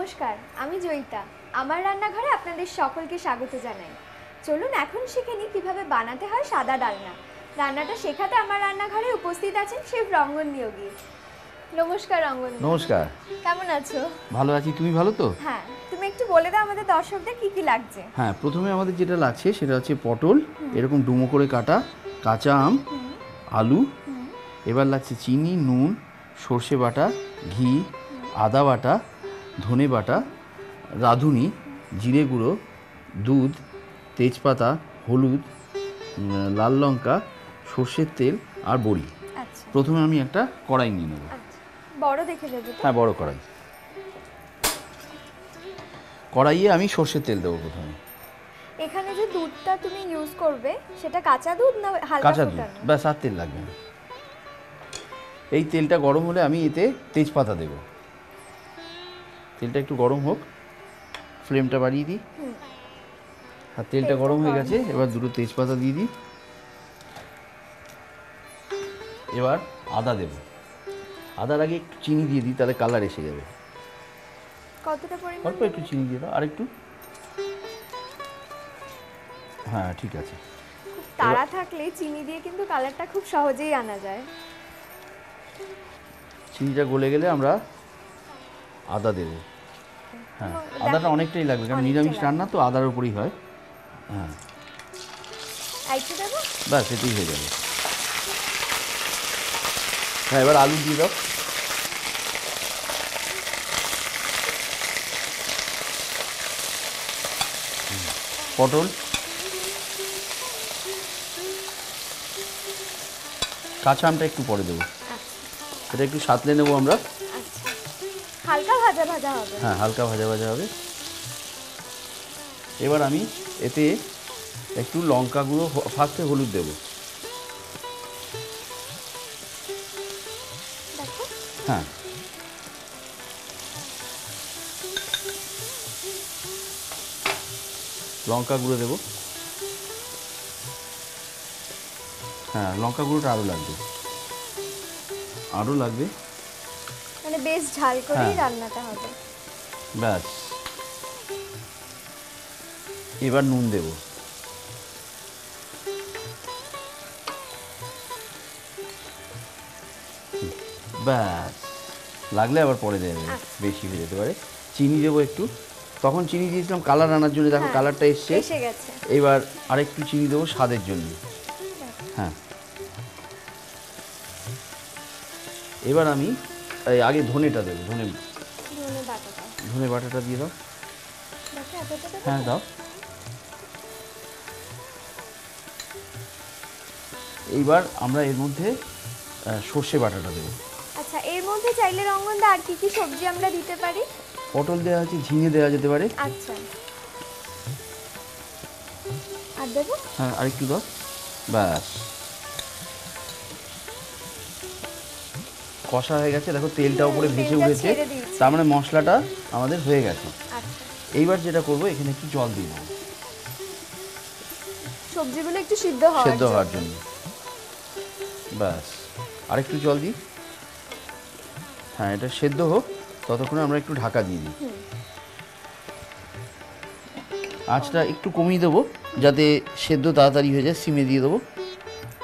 নমস্কার, আমি জয়িতা। আমার রান্নাঘরে আপনাদের সকলকে স্বাগত জানাই। চলুন এখন শিখে নিই কিভাবে বানাতে হয় সাদা ডালনা। রান্নাটা শেখাতে আমার রান্নাঘরে উপস্থিত আছেন শেফ রঙ্গন নিয়োগী। নমস্কার রঙ্গন। নমস্কার। কেমন আছো? ভালো আছি, তুমি ভালো তো? হ্যাঁ, তুমি একটু বলে দাও আমাদের দর্শকদের কি কি লাগছে। হ্যাঁ, প্রথমে আমাদের যেটা লাগছে সেটা হচ্ছে পটল, এরকম ডুমো করে কাটা, কাঁচা আম, আলু, এবার লাগছে চিনি, নুন, সর্ষে বাটা, ঘি, আদা বাটা, ধনে বাটা, রাঁধুনি, জিরে গুঁড়ো, দুধ, তেজপাতা, হলুদ, লাল লঙ্কা, সর্ষের তেল আর বড়ি। আচ্ছা, প্রথমে আমি একটা কড়াই নিয়ে নেব। আচ্ছা, বড় দেখে দেবো তো? হ্যাঁ, বড় কড়াই। কড়াইয়ে আমি সর্ষের তেল দেবো প্রথমে। এখানে যে দুধটা তুমি ইউজ করবে সেটা কাঁচা দুধ না হালকা কাঁচা দুধ, ফোটানো? ব্যাস, আর তেল লাগবে না। এই তেলটা গরম হলে আমি এতে তেজপাতা দেব। তেলটা একটু গরম হোক, ফ্লেমটা বাড়িয়ে দিই। আর তেলটা গরম হয়ে গেছে, এবার দুটো তেজপাতা দিয়ে দিই। এবার আদা দেব। আদার আগে একটু চিনি দিয়ে দিই, তাহলে কালার এসে যাবে। কতটা পরিমাণ? অল্প একটু চিনি দিয়ে দাও, আর একটু। হ্যাঁ, ঠিক আছে। তাড়া থাকলে চিনি দিয়ে কিন্তু কালারটা খুব সহজেই আনা যায়। চিনিটা গলে গেলে আমরা আদা দেব। হ্যাঁ, আদাটা অনেকটাই লাগবে, কারণ নিরামিষ রান্না তো আদার উপরই হয়। হ্যাঁ, একটু দেবো? ব্যাস, এটাই হয়ে যাবে। হ্যাঁ, এবার আলু দিয়ে দাও। পটল, কাঁচা আমটা একটু পরে দেবো। এটা একটু সাঁতলে নেবো আমরা। আচ্ছা, হালকা ভাজা ভাজা হবে? হ্যাঁ, হালকা ভাজা ভাজা হবে। এবার আমি এতে একটু লঙ্কা গুঁড়ো, ফার্স্টে হলুদ দেবো। দেখো, হ্যাঁ, লঙ্কা গুঁড়ো দেবো। হ্যাঁ, লঙ্কা গুঁড়োটা আরও লাগবে, আরও লাগবে। মানে বেশ ঝাল করেই হ্যাঁ। রান্নাটা হবে। ব্যাস, এবার নুন দেবো। ব্যাস, লাগলে আবার পরে দেবে, বেশি হয়ে যেতে পারে। চিনি দেবো একটু, তখন চিনি দিয়েছিলাম কালার আনার জন্য, দেখো কালারটা এসছে। এসে গেছে। এবার আরেকটু চিনি দেবো স্বাদের জন্য। হ্যাঁ, এবার আমি আগে ধনেটা দেবো। ধনে বাটাটা। ধনে বাটাটা দিয়ে দাও। দেখো, এতটা দেবো? হ্যাঁ, দাও। এইবার আমরা এর মধ্যে সর্ষে বাটাটা দেবো। আচ্ছা, এর মধ্যে চাইলে রঙ্গনদা আর কি কি সবজি আমরা দিতে পারি? পটল দেওয়া আছে, ঝিঙে দেওয়া যেতে পারে। আচ্ছা, আর দেবো? হ্যাঁ, আরেকটু দাও। ব্যাস, কষা হয়ে গেছে, দেখো তেলটা উপরে ভেসে তেলটা উঠেছে, ছেড়ে দিয়েছে। তার মানে মশলাটা আমাদের হয়ে গেছে। আচ্ছা, এইবার যেটা করবো, এখানে একটু জল দিয়ে দেবো সবজিগুলো একটু সিদ্ধ সেদ্ধ হওয়ার জন্য। ব্যাস, আরেকটু জল দিই। হ্যাঁ, এটা সেদ্ধ হোক, ততক্ষণে আমরা একটু ঢাকা দিয়ে দিই। আঁচটা একটু কমিয়ে দেবো, যাতে সেদ্ধ তাড়াতাড়ি হয়ে যায়। সিমে দিয়ে দেবো।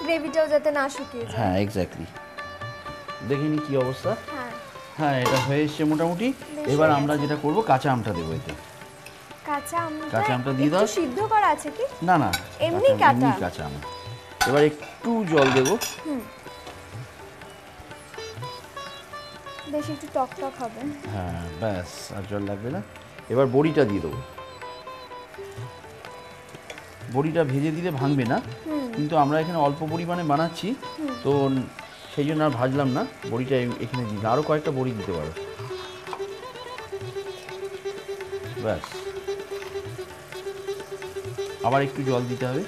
গ্রেভিটাও যাতে না শুকিয়ে যায়। হ্যাঁ, এক্স্যাক্টলি। দেখে নি কি অবস্থা। হ্যাঁ, হ্যাঁ, এটা হয়ে এসছে মোটামুটি। এবার আমরা যেটা করব, কাঁচা আমটা দেবো এতে। কাঁচা কাঁচা আমটা দিয়ে দাও। একটু সিদ্ধ করা আছে কি? না না, এমনি এমনি কাঁচা? কাঁচা আম। এবার একটু জল দেবো। বেশ একটু টক টক হবে। হ্যাঁ, ব্যাস, আর জল লাগবে না। এবার বড়িটা দিয়ে দেবো। বড়িটা ভেজে দিলে ভাঙবে না, কিন্তু আমরা এখানে অল্প পরিমাণে বানাচ্ছি, তো সেই জন্য আর ভাজলাম না। বড়িটা এখানে দিই, আরও কয়েকটা বড়ি দিতে পারো। ব্যাস, আবার একটু জল দিতে হবে।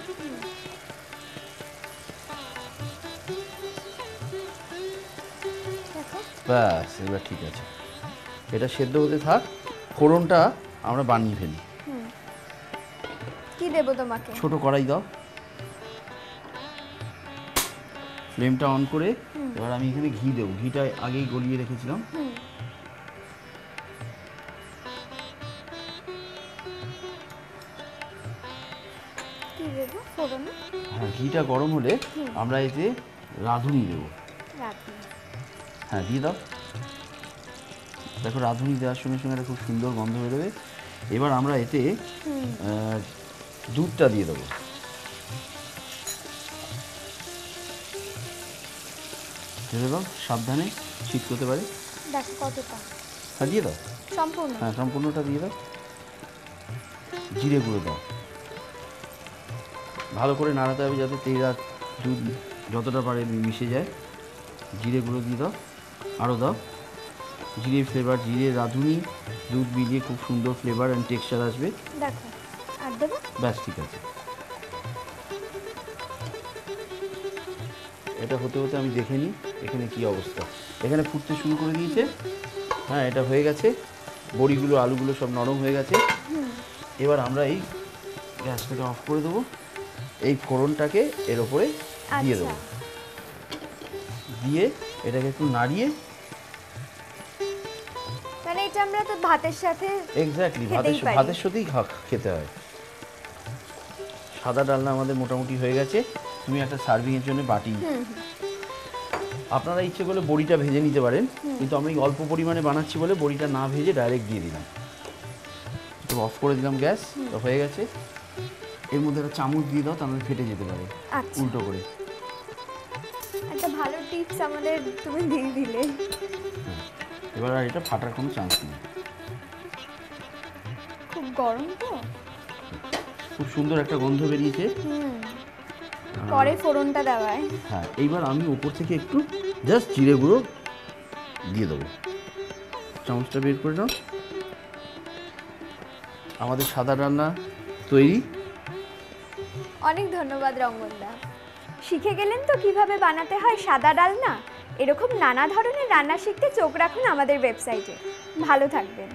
দেখো, ব্যাস, এবার ঠিক আছে। এটা সেদ্ধ হতে থাক, ফোড়নটা আমরা বানিয়ে ফেলি। কি দেবো তোমাকে? ছোট কড়াই দাও, ফ্লেমটা অন করে। এবার আমি এখানে ঘি দেবো। ঘিটা আগেই গলিয়ে রেখেছিলাম। কি দেবো ফোড়নে? হ্যাঁ, ঘিটা গরম হলে আমরা এতে রাঁধুনি দেবো। রাখি। হ্যাঁ, দিয়ে দাও। দেখো রাঁধুনি দেওয়ার সঙ্গে সঙ্গে একটা খুব সুন্দর গন্ধ বেরোবে। এবার আমরা এতে দুধটা দিয়ে দেবো। দিয়ে দাও, সাবধানে ছিট করতে পারে। দেখো কতটা। হ্যাঁ, দিয়ে দাও। সম্পূর্ণ? হ্যাঁ, সম্পূর্ণটা দিয়ে দাও। জিরে গুঁড়ো দাও। ভালো করে নাড়াতে হবে যাতে তেল আর দুধ যতটা পারে মিশে যায়। জিরে গুঁড়ো দিয়ে দাও, আরও দাও। জিরে ফ্লেভার, জিরে রাঁধুনি দুধ মিলিয়ে খুব সুন্দর ফ্লেভার অ্যান্ড টেক্সচার আসবে। দেখো আর দেবো? ব্যাস, ঠিক আছে। এটা হতে হতে আমি দেখে নিই এখানে কি অবস্থা। এখানে ফুটতে শুরু করে দিয়েছে। হ্যাঁ, এটা হয়ে গেছে। বড়িগুলো আলুগুলো সব নরম হয়ে গেছে। এবার আমরা এই গ্যাসটাকে অফ করে দেবো। এই ফোড়নটাকে এর ওপরে দিয়ে দেবো। দিয়ে এটাকে একটু নাড়িয়ে, মানে এটা আমরা তো ভাতের সাথে এক্স্যাক্টলি খেতেই পারি। ভাতের সাথেই খেতে হয়। সাদা ডালনা আমাদের মোটামুটি হয়ে গেছে। তুমি একটা সার্ভিংয়ের জন্য বাটি, আপনারা ইচ্ছে করলে বড়িটা ভেজে নিতে পারেন, কিন্তু আমি অল্প পরিমাণে বানাচ্ছি বলে বড়িটা না ভেজে ডাইরেক্ট দিয়ে দিলাম। তো অফ করে দিলাম গ্যাস, তো হয়ে গেছে। এর মধ্যে একটা চামচ দিয়ে দাও, তাহলে ফেটে যেতে পারে। আচ্ছা, উল্টো করে। একটা ভালো টিপস আমাদের তুমি দিয়ে দিলে। এবার আর এটা ফাটার কোনো চান্স নেই। খুব গরম তো। খুব সুন্দর একটা গন্ধ বেরিয়েছে। পরে ফোড়নটা দেওয়ায়। হ্যাঁ, এইবার আমি উপর থেকে একটু জাস্ট জিরে গুঁড়ো দিয়ে দেবো। চামচটা বের করে নাও। আমাদের সাদা রান্না তৈরি। অনেক ধন্যবাদ রঙ্গনদা। শিখে গেলেন তো কিভাবে বানাতে হয় সাদা ডালনা? এরকম নানা ধরনের রান্না শিখতে চোখ রাখুন আমাদের ওয়েবসাইটে। ভালো থাকবেন।